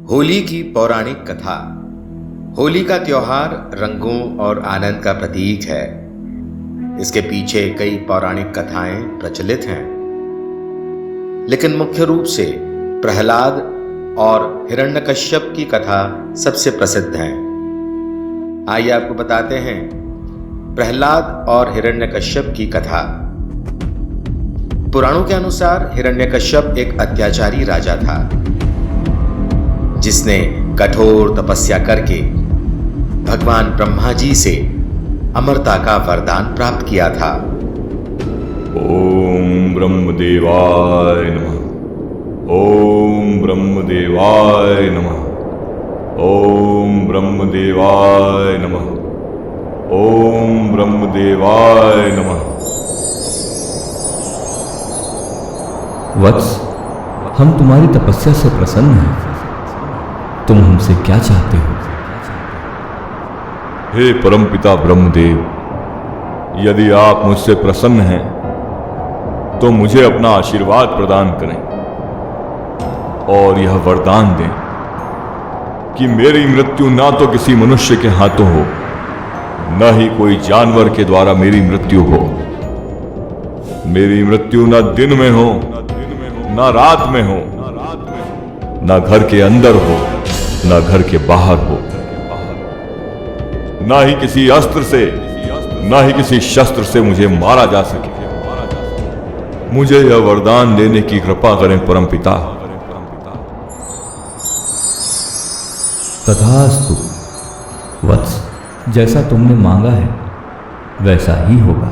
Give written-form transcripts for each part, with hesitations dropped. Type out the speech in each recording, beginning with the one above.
होली की पौराणिक कथा। होली का त्योहार रंगों और आनंद का प्रतीक है। इसके पीछे कई पौराणिक कथाएं प्रचलित हैं, लेकिन मुख्य रूप से प्रहलाद और हिरण्यकश्यप की कथा सबसे प्रसिद्ध है। आइए आपको बताते हैं प्रहलाद और हिरण्यकश्यप की कथा। पुराणों के अनुसार हिरण्यकश्यप एक अत्याचारी राजा था, जिसने कठोर तपस्या करके भगवान ब्रह्मा जी से अमरता का वरदान प्राप्त किया था। ओम ब्रह्मदेवाय नमः। ओम ब्रह्मदेवाय नमः। ओम ब्रह्मदेवाय नमः। ओम ब्रह्मदेवाय नमः। वत्स, हम तुम्हारी तपस्या से प्रसन्न हैं। तुम हमसे क्या चाहते हो? हे परमपिता ब्रह्मदेव, यदि आप मुझसे प्रसन्न हैं तो मुझे अपना आशीर्वाद प्रदान करें और यह वरदान दें कि मेरी मृत्यु ना तो किसी मनुष्य के हाथों हो, न ही कोई जानवर के द्वारा मेरी मृत्यु हो। मेरी मृत्यु न दिन में हो, न रात में हो, न घर के अंदर हो, न घर के बाहर हो, न ही किसी अस्त्र से, न ही किसी शस्त्र से मुझे मारा जा सके। मुझे यह वरदान देने की कृपा करें परमपिता। तथास्तु वत्स, जैसा तुमने मांगा है वैसा ही होगा,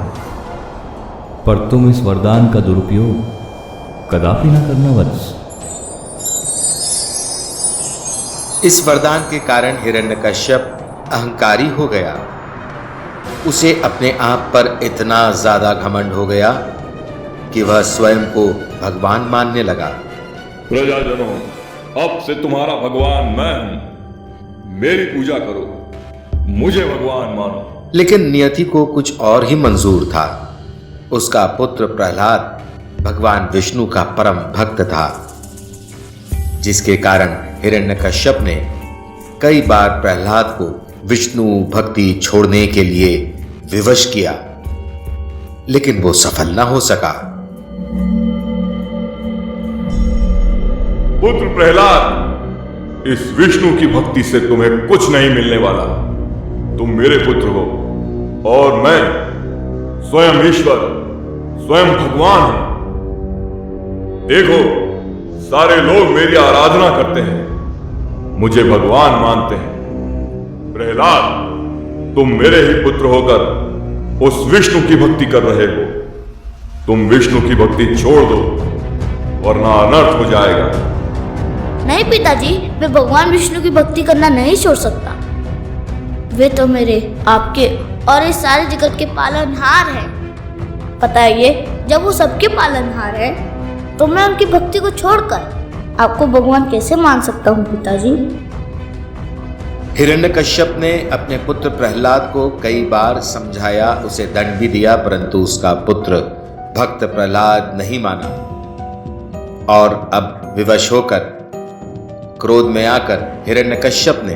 पर तुम इस वरदान का दुरुपयोग कदापि न करना वत्स। इस वरदान के कारण हिरण्यकश्यप अहंकारी हो गया। उसे अपने आप पर इतना ज्यादा घमंड हो गया कि वह स्वयं को भगवान मानने लगा। प्रजाजनों, अब से तुम्हारा भगवान मैं हूं। मेरी पूजा करो, मुझे भगवान मानो। लेकिन नियति को कुछ और ही मंजूर था। उसका पुत्र प्रहलाद भगवान विष्णु का परम भक्त था, जिसके कारण हिरण्यकश्यप ने कई बार प्रहलाद को विष्णु भक्ति छोड़ने के लिए विवश किया, लेकिन वो सफल न हो सका। पुत्र प्रहलाद, इस विष्णु की भक्ति से तुम्हें कुछ नहीं मिलने वाला। तुम मेरे पुत्र हो और मैं स्वयं ईश्वर, स्वयं भगवान हूं। देखो, सारे लोग मेरी आराधना करते हैं, मुझे भगवान मानते हैं। प्रहलाद, तुम मेरे ही पुत्र होकर उस विष्णु की भक्ति कर रहे हो। तुम विष्णु की भक्ति छोड़ दो, वरना अनर्थ हो जाएगा। नहीं पिताजी, मैं भगवान विष्णु की भक्ति करना नहीं छोड़ सकता। वे तो मेरे, आपके और इस सारे जगत के पालनहार हैं। पता है ये, जब वो सबके पालनहार है तो मैं उनकी भक्ति को छोड़कर आपको भगवान कैसे मान सकता हूँ पिताजी? हिरण्यकश्यप ने अपने पुत्र प्रहलाद को कई बार समझाया, उसे दंड भी दिया, परंतु उसका पुत्र भक्त प्रहलाद नहीं माना और अब विवश होकर, क्रोध में आकर हिरण्यकश्यप ने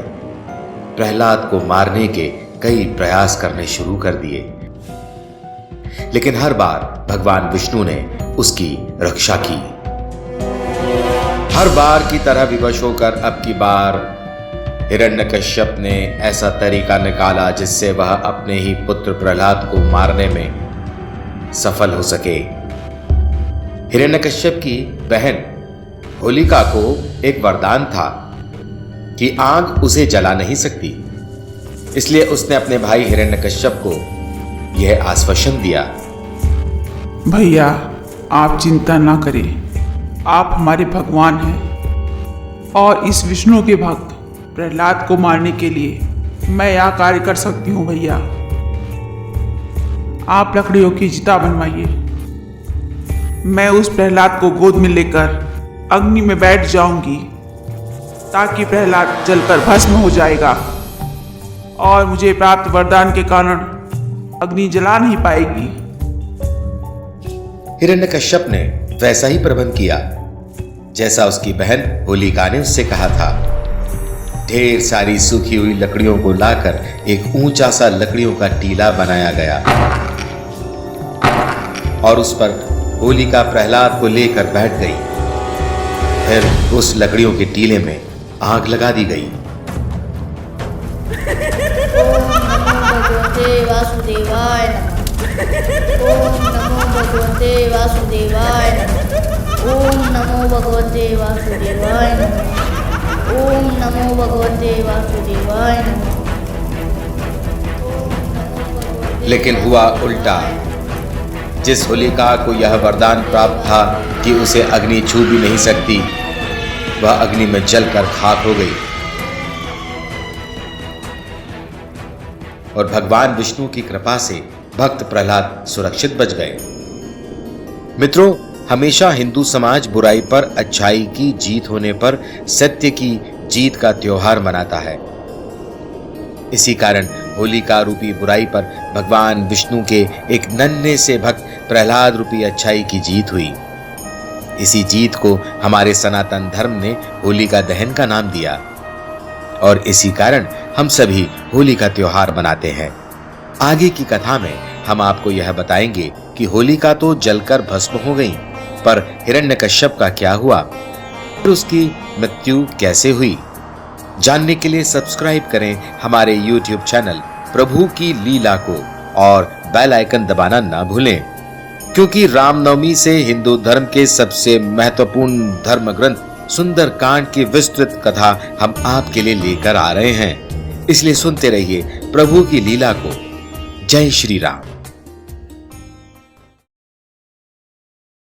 प्रहलाद को मारने के कई प्रयास करने शुरू कर दिए। लेकिन हर बार भगवान विष्णु ने उसकी रक्षा की। हर बार की तरह विवश होकर अब की बार हिरण्यकश्यप ने ऐसा तरीका निकाला जिससे वह अपने ही पुत्र प्रहलाद को मारने में सफल हो सके। हिरण्यकश्यप की बहन होलिका को एक वरदान था कि आग उसे जला नहीं सकती, इसलिए उसने अपने भाई हिरण्यकश्यप को यह आश्वासन दिया। भैया, आप चिंता ना करें, आप हमारे भगवान हैं और इस विष्णु के भक्त प्रहलाद को मारने के लिए मैं यह कार्य कर सकती हूँ। भैया, आप लकड़ियों की चिता बनवाइए। मैं उस प्रहलाद को गोद में लेकर अग्नि में बैठ जाऊंगी, ताकि प्रहलाद जलकर भस्म हो जाएगा और मुझे प्राप्त वरदान के कारण अग्नि जला नहीं पाएगी। हिरण्यकश्यप ने वैसा ही प्रबंध किया जैसा उसकी बहन होलिका ने उससे कहा था। ढेर सारी सूखी हुई लकड़ियों को लाकर एक ऊंचा सा लकड़ियों का टीला बनाया गया और उस पर होलिका प्रहलाद को लेकर बैठ गई। फिर उस लकड़ियों के टीले में आग लगा दी गई। भगवते वासुदेवाय नमः। ओम नमो भगवते वासुदेवाय नमः। ओम नमो भगवते वासुदेवाय नमः। ओम नमो भगवते वासुदेवाय नमः। लेकिन हुआ उल्टा। जिस होलिका को यह वरदान प्राप्त था कि उसे अग्नि छू भी नहीं सकती, वह अग्नि में जलकर खाक हो गई और भगवान विष्णु की कृपा से भक्त प्रहलाद सुरक्षित बच गए। मित्रों, हमेशा हिंदू समाज बुराई पर अच्छाई की जीत होने पर सत्य की जीत का त्योहार मनाता है। इसी कारण होलिका रूपी बुराई पर भगवान विष्णु के एक नन्हे से भक्त प्रहलाद रूपी अच्छाई की जीत हुई। इसी जीत को हमारे सनातन धर्म ने होलिका दहन का नाम दिया और इसी कारण हम सभी होली का त्योहार मनाते हैं। आगे की कथा में हम आपको यह बताएंगे कि होलिका तो जलकर भस्म हो गई, पर हिरण्यकश्यप का क्या हुआ, फिर उसकी मृत्यु कैसे हुई। जानने के लिए सब्सक्राइब करें हमारे YouTube चैनल प्रभु की लीला को और बेल आइकन दबाना ना भूलें, क्योंकि रामनवमी से हिंदू धर्म के सबसे महत्वपूर्ण धर्म ग्रंथ सुंदर कांड की विस्तृत कथा हम आपके लिए लेकर आ रहे हैं। इसलिए सुनते रहिए प्रभु की लीला को। जय श्री राम।